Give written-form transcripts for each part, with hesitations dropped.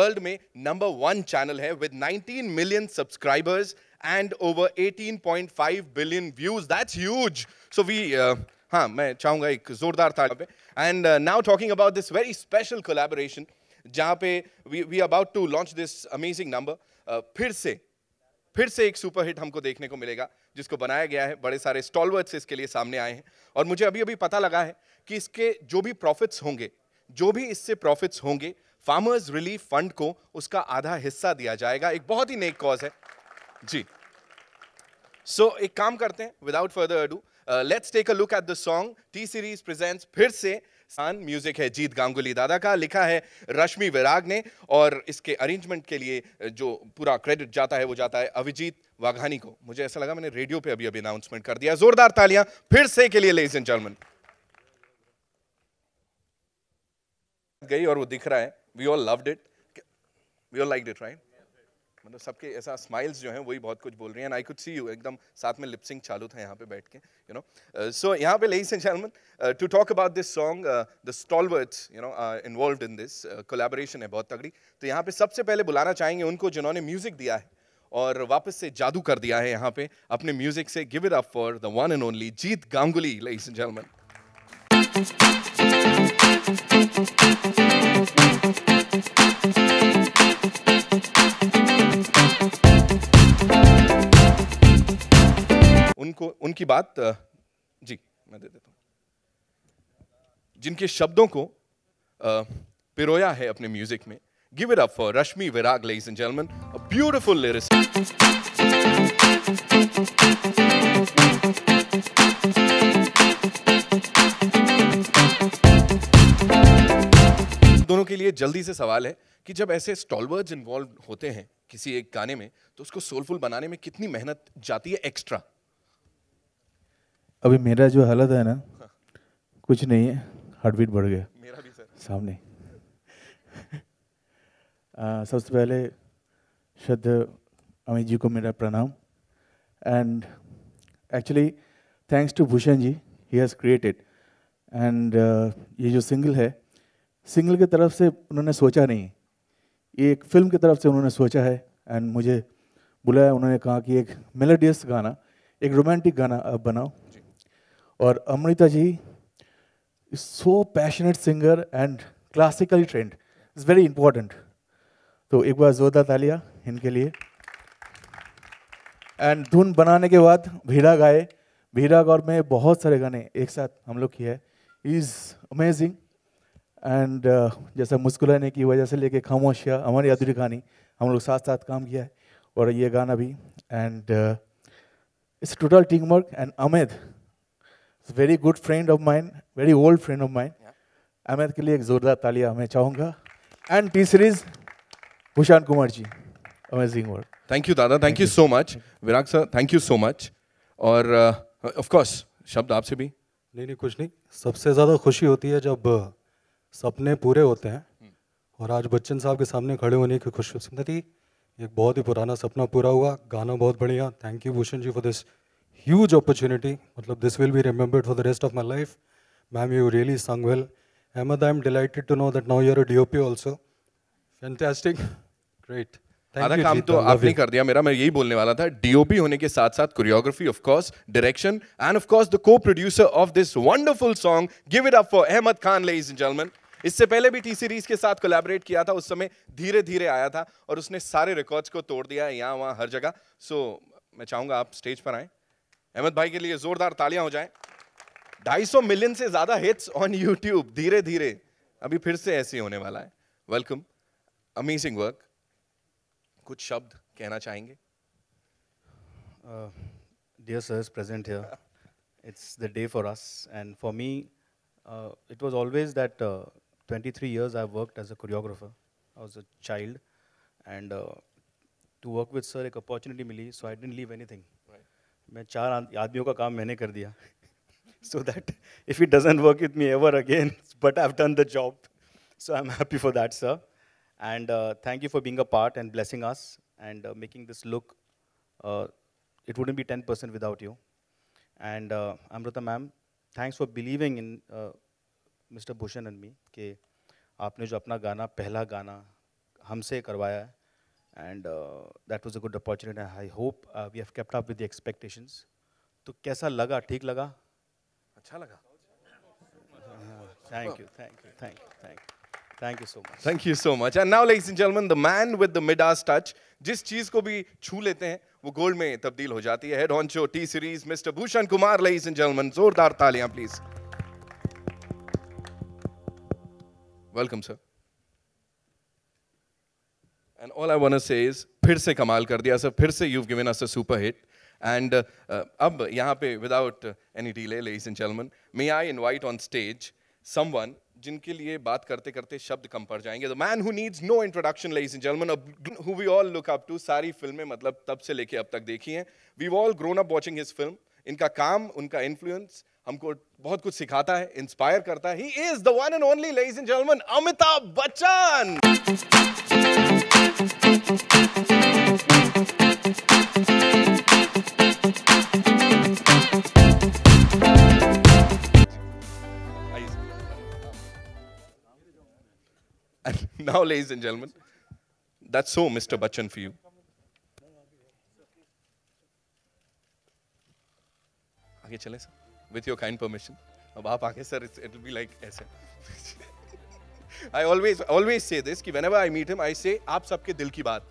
World में number 1 channel है with 19 million subscribers and over 18.5 billion views. That's huge. So we, हाँ, मैं चाहूँगा एक जोरदार ताली पे. And now talking about this very special collaboration, जहाँ पे we are about to launch this amazing number. फिर से एक सुपर हिट हमको देखने को मिलेगा, जिसको बनाया गया है. बड़े सारे स्टॉलवर्ड्स इसके लिए सामने आए हैं. और मुझे अभी पता लगा है कि इसके जो भी प्रॉफिट्स होंगे, जो भी इससे प्रॉफिट्स होंगे, फार्मर्स रिलीफ फंड को उसका आधा हिस्सा दिया जाएगा. एक बहुत ही नेक कॉज है जी. So एक काम करते हैं, without further ado, let's take a look at the song. T Series presents फिर से. म्यूजिक है जीत गांगुली दादा का, लिखा है रश्मि विराग ने, और इसके अरेंजमेंट के लिए जो पूरा क्रेडिट जाता है वो जाता है अभिजीत वाघानी को. मुझे ऐसा लगा मैंने रेडियो पे अभी अनाउंसमेंट कर दिया. जोरदार तालियां फिर से के लिए लेडीज एंड जेंटलमैन. गई और वो दिख रहा है. We all loved it. We all liked it, right? मतलब सबके ऐसा स्माइल्स जो हैं वही बहुत कुछ बोल रही हैं. And I could see you, एकदम साथ में लिपसिंग चालू था यहाँ पे बैठ के, यू नो. सो यहाँ पे ladies and gentleman, to talk about this song, the stalwarts you know involved in this collaboration है बहुत तगड़ी. तो यहाँ पे सबसे पहले बुलाना चाहेंगे उनको जिन्होंने म्यूजिक दिया है और वापस से जादू कर दिया है यहाँ पे अपने म्यूजिक से. Give it up for the one and only Jeet Ganguly, ladies and gentleman. उनकी बात जी मैं दे देता हूं, जिनके शब्दों को पिरोया है अपने म्यूजिक में. Give it up for Rashmi Virag, ladies and gentleman, a beautiful lyricist. दोनों के लिए जल्दी से सवाल है कि जब ऐसे स्टॉलवर्ड्स इन्वॉल्व होते हैं किसी एक गाने में, तो उसको सोलफुल बनाने में कितनी मेहनत जाती है एक्स्ट्रा? अभी मेरा जो हालत है ना, कुछ नहीं है, हार्ट बीट बढ़ गया. मेरा भी सर सामने. सबसे पहले श्रद्धा अमित जी को मेरा प्रणाम. And actually thanks to Bhushan ji, he has created. And ये जो सिंगल है, सिंगल की तरफ से उन्होंने सोचा नहीं, ये एक फिल्म की तरफ से उन्होंने सोचा है. एंड मुझे बुलाया, उन्होंने कहा कि एक मेलोडियस गाना, एक रोमांटिक गाना आप बनाओ. और Amrita ji is so passionate singer and classically trained, is very important. तो एक बार जोरदार तालियां इनके लिए. एंड धुन बनाने के बाद भीड़ा गाए. भीड़ा और मैं बहुत सारे गाने एक साथ हम लोग किए. Is amazing. एंड जैसा मुस्कुराने की वजह से लेके खामोशियाँ, हमारी अधूरी कहानी, हम लोग साथ साथ काम किया है, और ये गाना भी. And it's total team work. And Amit, very good friend of mine, very old friend of mine. Amit के लिए एक जोरदार तालियां मैं चाहूँगा. And T Series Bhushan Kumar ji, amazing work. Thank you दादा, thank you so much. Virag sir, thank you so much. और of course शब्द आपसे भी. नहीं, कुछ नहीं. सबसे ज़्यादा खुशी होती है जब सपने पूरे होते हैं, और आज बच्चन साहब के सामने खड़े होने की खुशकिस्मती थी. एक बहुत ही पुराना सपना पूरा हुआ. गाना बहुत बढ़िया. Thank you Bhushan ji for this huge opportunity. मतलब this will be remembered for the rest of my life. Ma'am, you really sung well. Ahmed, I'm delighted to know that now you're a DOP also. Fantastic. Great. आधा काम तो आपने कर दिया मेरा. मैं यही बोलने वाला था. DOP होने के साथ साथ choreography, of course, direction, and of course the co-producer of this wonderful song. Give it up for Ahmed Khan, ladies and gentleman. इससे पहले भी टी सीरीज के साथ कोलैबोरेट किया था. उस समय धीरे धीरे आया था और उसने सारे रिकॉर्ड्स को तोड़ दिया है, यहाँ वहाँ हर जगह. सो मैं चाहूंगा आप स्टेज पर आए. अहमद भाई के लिए जोरदार तालियां हो जाएं. 250 मिलियन से ज्यादा हिट्स ऑन यूट्यूब. धीरे धीरे अभी फिर से ऐसे होने वाला है. Welcome, amazing work. कुछ शब्द कहना चाहेंगे? Dear sirs present here, it's the day for us, and for me, it was always that 23 years I've worked as a choreographer. I was a child, and to work with sir, एक opportunity milli, so I didn't leave anything. मैं 4 आदमियों का काम मैंने कर दिया. So that if it doesn't work with me ever again, but I've done the job. So I'm happy for that, sir. And thank you for being a part and blessing us and making this look. It wouldn't be 10% without you. And Amrita ma'am, thanks for believing in Mr. Bhushan and me कि आपने जो अपना गाना, पहला गाना हमसे करवाया है, and that was a good opportunity. I hope we have kept up with the expectations. तो कैसा लगा? ठीक लगा? अच्छा लगा. Thank you, thank you, thank you, thank you. Thank you so much. Thank you so much. And now, ladies and gentlemen, the man with the Midas touch. जिस चीज को भी छू लेते हैं वो गोल्ड में तब्दील हो जाती है. Head honcho T Series, Mr. Bhushan Kumar, ladies and gentlemen. जोरदार तालियां please. Welcome, sir. And all I want to say is, फिर से कमाल कर दिया sir. फिर से you've given us a super hit. And अब यहाँ पे without any delay, ladies and gentlemen, may I invite on stage someone जिनके लिए बात करते करते शब्द कम पड़ जाएंगे. The man who needs no introduction, ladies and gentlemen, who we all look up to. सारी फिल्में मतलब तब से लेके अब तक देखी हैं. We've all grown up watching his film. इनका काम, उनका influence हमको बहुत कुछ सिखाता है, inspire करता है. He is the one and only, ladies and gentlemen, Amitabh Bachchan. And now, ladies and gentlemen, that's so Mr. Bachchan for you. आगे चलें sir, with your kind permission. अब आप आगे sir, it will be like ऐसे. I always say this कि whenever I meet him, I say आप सबके दिल की बात.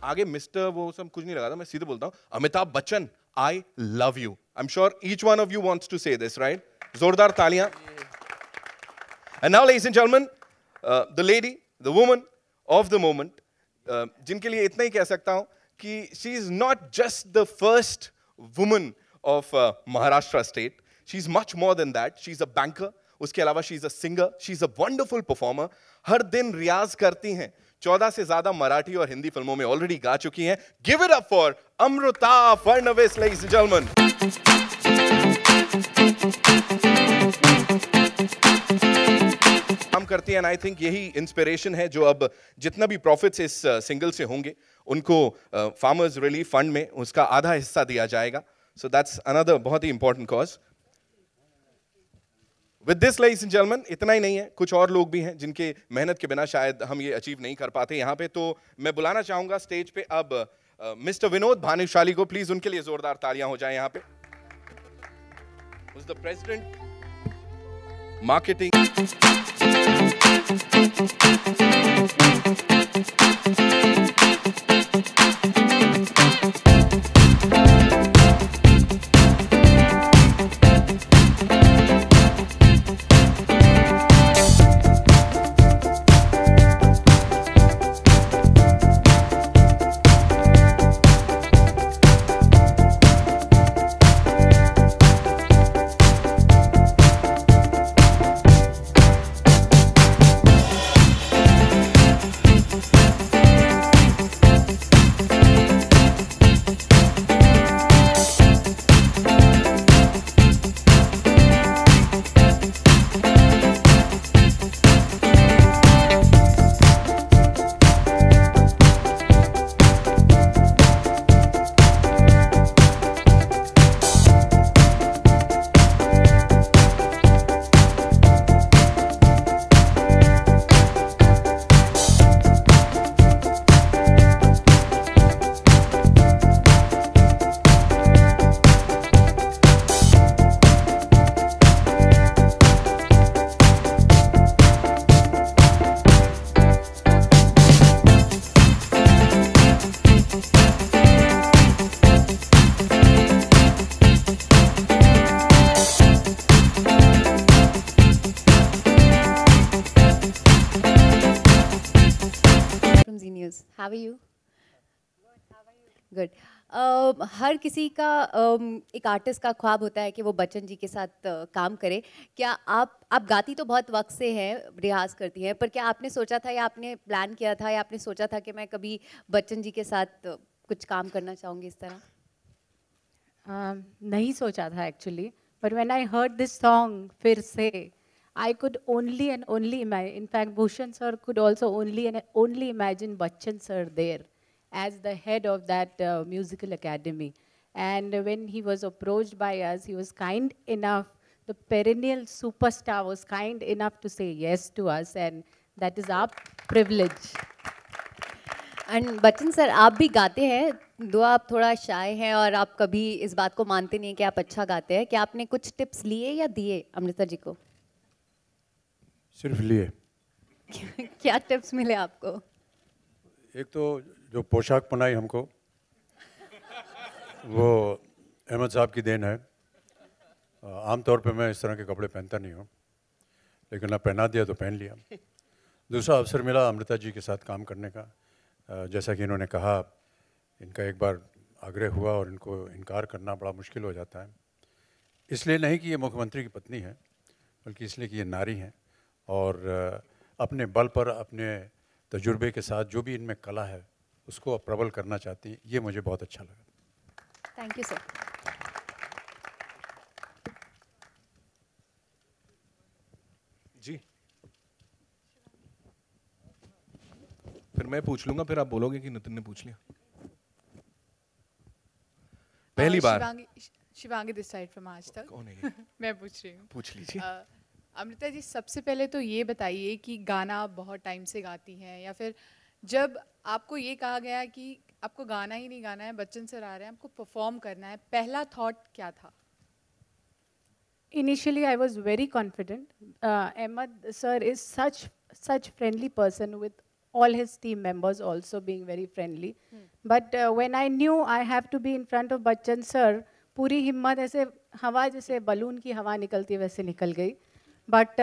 आगे Mr. वो सब कुछ नहीं लगाता, मैं सीधे बोलता हूँ Amitabh Bachchan, I love you. I'm sure each one of you wants to say this, right? जोरदार तालियां. And now, ladies and gentlemen, the lady, the woman of the moment, जिनके लिए इतना ही कह सकता हूँ कि she is not just the first woman of Maharashtra state. She's much more than that. She's a banker. उसके अलावा she's a singer. She's a wonderful performer. हर दिन रियाज करती हैं. 14 से ज़्यादा मराठी और हिंदी फिल्मों में ऑलरेडी गा चुकी हैं. Give it up for Amruta Fadnavis, ladies and gentlemen. काम करती है, and I think यही इंस्पिरेशन है जो अब जितना भी प्रॉफिट्स इस सिंगल से होंगे उनको फार्मर्स रिलीफ फंड में उसका आधा हिस्सा दिया जाएगा. So that's another बहुत ही important cause. With this, ladies and gentlemen, इतना ही नहीं है, कुछ और लोग भी हैं जिनके मेहनत के बिना शायद हम ये अचीव नहीं कर पाते यहाँ पे. तो मैं बुलाना चाहूँगा स्टेज पे अब मिस्टर विनोद भानुशाली को. प्लीज उनके लिए जोरदार तालियां हो जाएं यहाँ पे. Who's the president? Marketing. How are you? Good. हर किसी का एक आर्टिस्ट का ख्वाब होता है कि वो बच्चन जी के साथ काम करे. क्या आप गाती तो बहुत वक्त से हैं, रियाज करती हैं, पर क्या आपने सोचा था या आपने प्लान किया था या आपने सोचा था कि मैं कभी बच्चन जी के साथ कुछ काम करना चाहूँगी इस तरह? नहीं सोचा था actually, but when I heard this song फिर से, I could only and only imagine, in fact Bhushan sir could also only imagine Bachchan sir there as the head of that musical academy. And when he was approached by us, he was kind enough, the perennial superstar was kind enough to say yes to us, and that is our privilege. And Bachchan sir, आप भी गाते हैं, दो आप थोड़ा शाय हैं और आप कभी इस बात को मानते नहीं हैं कि आप अच्छा गाते हैं, क्या आपने कुछ टिप्स लिए या दिए अमृता जी को? सिर्फ लिए। क्या टिप्स मिले आपको? एक तो जो पोशाक पहनाई हमको वो अहमद साहब की देन है। आमतौर पे मैं इस तरह के कपड़े पहनता नहीं हूँ, लेकिन अब पहना दिया तो पहन लिया। दूसरा अवसर मिला अमृता जी के साथ काम करने का। जैसा कि इन्होंने कहा, इनका एक बार आग्रह हुआ और इनको इनकार करना बड़ा मुश्किल हो जाता है। इसलिए नहीं कि ये मुख्यमंत्री की पत्नी है, बल्कि इसलिए कि ये नारी हैं और अपने बल पर, अपने तजुर्बे के साथ जो भी इनमें कला है उसको प्रबल करना चाहती हैं। ये मुझे बहुत अच्छा लगा। Thank you sir. जी, फिर मैं पूछ लूंगा, फिर आप बोलोगे कि नितिन ने पूछ लिया। पहली बार। शिवांगी दिस साइड फ्रॉम आज तक। कौन है ये? मैं पूछ रही हूँ। पूछ लीजिए। अमृता जी, सबसे पहले तो ये बताइए कि गाना आप बहुत टाइम से गाती हैं, या फिर जब आपको ये कहा गया कि आपको गाना ही नहीं गाना है, बच्चन सर आ रहे हैं, आपको परफॉर्म करना है, पहला थॉट क्या था? Initially, I was very confident. Ahmed sir is such friendly person with all his team members also being very friendly. But when I knew I have to be in front of Bachchan sir, पूरी हिम्मत ऐसे हवा जैसे balloon की हवा निकलती वैसे निकल गई. But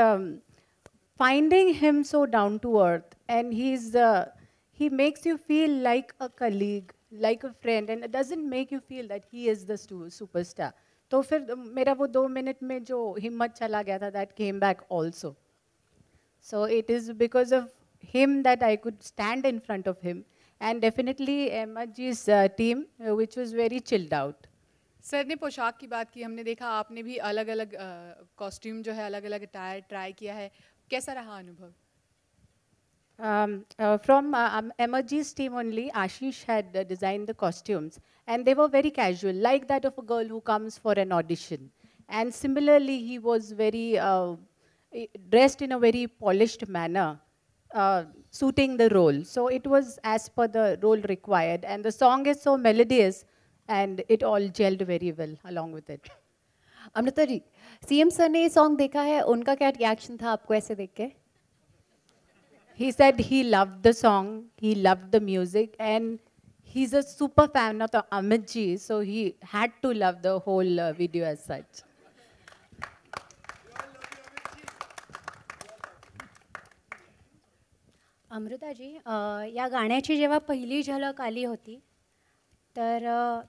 finding him so down to earth, and he makes you feel like a colleague, like a friend, and it doesn't make you feel that he is the superstar. तो फिर मेरा वो 2 मिनट में जो हिम्मत चला गया था, that came back also. So it is because of him that I could stand in front of him, and definitely Ahmed ji's team, which was very chilled out. Sir ने पोशाक की बात की, हमने देखा आपने भी अलग अलग कॉस्ट्यूम जो है, अलग अलग अटायर ट्राई किया है, कैसा रहा अनुभव? From Ahmed ji's team only, Ashish had designed the costumes, and they were very casual, like that of a girl who comes for an audition. And similarly, he was very dressed in a very polished manner, suiting the role. So it was as per the role required, and the song is so melodious, and it all gelled very well along with it. Amrita ji, CM sir ने ये song देखा है, उनका क्या reaction था आपको ऐसे देख के? He said he loved the song, he loved the music, and he's a super fan of the Amit ji, so he had to love the whole video as such. Amrita ji, या गाण्याची जेव्हा पहिली झलक आली होती, तर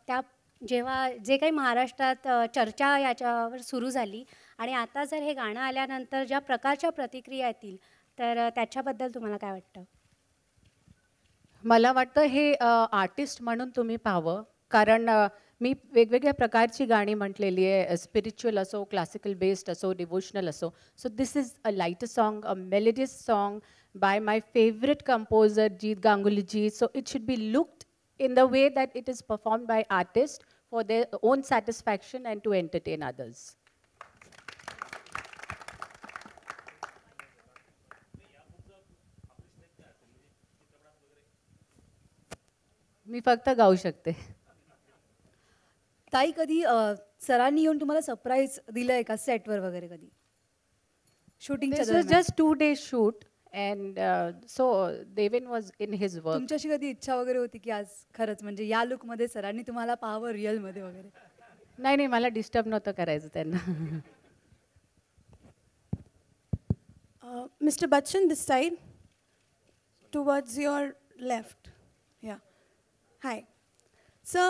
त्या जेव्हा जे काही महाराष्ट्रात चर्चा याच्यावर सुरू झाली, आणि आता जर हे गाणं आल्यानंतर ज्या प्रकारच्या प्रतिक्रिया येतील, तर त्याच्याबद्दल तुम्हाला काय वाटतं? मला वाटतं हे आर्टिस्ट म्हणून तुम्ही पाहावं, कारण मी वेगवेगळ्या प्रकारची गाणी म्हटलेली आहे, स्पिरिच्युअल असो, क्लासिकल बेस्ड असो, डिवोशनल असो. So this is a lighter song, a melodious song by my favorite composer Jeet Ganguly ji. So it should be looked in the way that it is performed by artists for their own satisfaction and to entertain others. मी फक्त गाऊ शकते. ताई, कधी सरांनी येऊन तुम्हाला surprise दिलंय का सेटवर वगैरे कधी? शूटिंगच्या This was just 2 days shoot, and so Devin was in his work. तुमच्याशी कधी इच्छा वगैरे होती की आज खरंच म्हणजे या लुक मध्ये सरांनी तुम्हाला पाहावं रिअल मध्ये वगैरे? नाही नाही, मला डिस्टर्ब नव्हतं करायचं त्यांना. Mr. Bachchan, this side, towards your left. Yeah. Hi. Sir,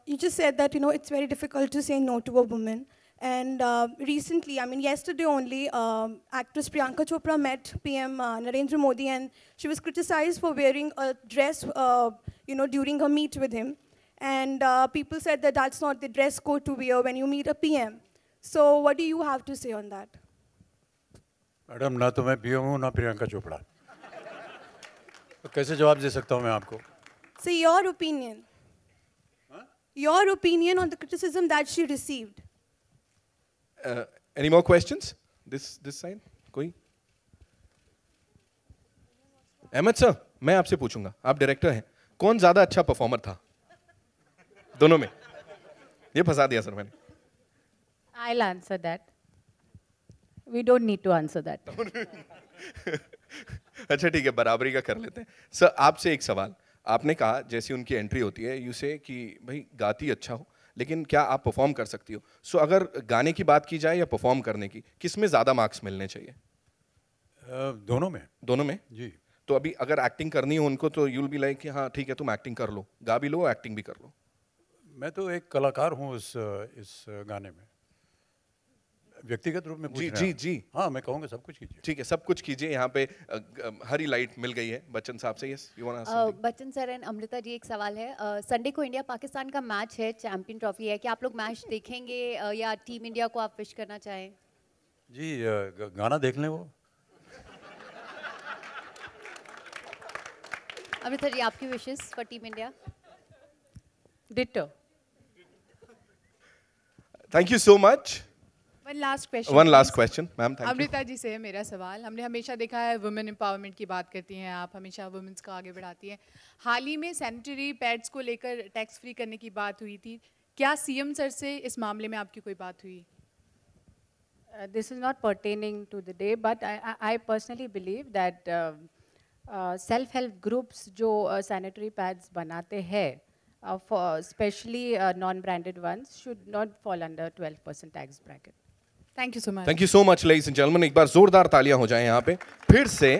you just said that, it's very difficult to say no to a woman. And recently, I mean, yesterday only, actress Priyanka Chopra met PM Narendra Modi, and she was criticized for wearing a dress, during her meet with him. And people said that that's not the dress code to wear when you meet a PM. So what do you have to say on that? Madam, ना तो मैं PM हूँ ना प्रियंका चोपड़ा, तो कैसे जवाब दे सकता हूँ मैं आपको? So your opinion. Huh? Your opinion on the criticism that she received. Any more questions? This side? Koi? Ahmed sir? मैं आपसे पूछूंगा, आप डायरेक्टर हैं, कौन ज्यादा अच्छा परफॉर्मर था दोनों में? ये फंसा दिया सर मैंने। I'll answer that. We don't need to answer that. अच्छा ठीक है, बराबरी का कर लेते हैं। सर आपसे एक सवाल, आपने कहा जैसी उनकी एंट्री होती है यू से कि भाई गाती अच्छा हो लेकिन क्या आप परफॉर्म कर सकती हो? सो अगर गाने की बात की जाए या परफॉर्म करने की, किस में ज़्यादा मार्क्स मिलने चाहिए? दोनों में। दोनों में जी। तो अभी अगर एक्टिंग करनी हो उनको तो यूल बी लाइक कि हाँ ठीक है तुम एक्टिंग कर लो, गा भी लो एक्टिंग भी कर लो। मैं तो एक कलाकार हूँ इस गाने में, व्यक्तिगत रूप में पूछ जी रहे जी हैं। जी हाँ मैं कहूँगा सब कुछ कीजिए। ठीक है, सब कुछ कीजिए। यहाँ पे हरी लाइट मिल गई है बच्चन साहब से। Yes you want to ask something? Bachchan sir and Amrita ji, एक सवाल है। संडे को इंडिया पाकिस्तान का मैच है, चैंपियन ट्रॉफी है, क्या आप लोग मैच देखेंगे या टीम इंडिया को आप विश करना चाहें? जी गाना देख लें वो। अमृता जी, आपकी wishes for team India? Ditto. Thank you so much. One last question. One last question ma'am, thank you. Amrita ji से है मेरा सवाल। हमने हमेशा देखा है वुमेन एम्पावरमेंट की बात करती हैं आप, हमेशा वुमेन्स को आगे बढ़ाती हैं। हाल ही में सैनिटरी पैड्स को लेकर टैक्स फ्री करने की बात हुई थी, क्या सीएम सर से इस मामले में आपकी कोई बात हुई? This is not pertaining to the day, but I personally believe that self-help groups जो sanitary pads बनाते हैं, for especially non-branded ones, should not fall under 12% tax bracket. Thank you so much. Thank you so much ladies and gentleman. एक बार जोरदार तालियां हो जाएं यहाँ पे फिर से।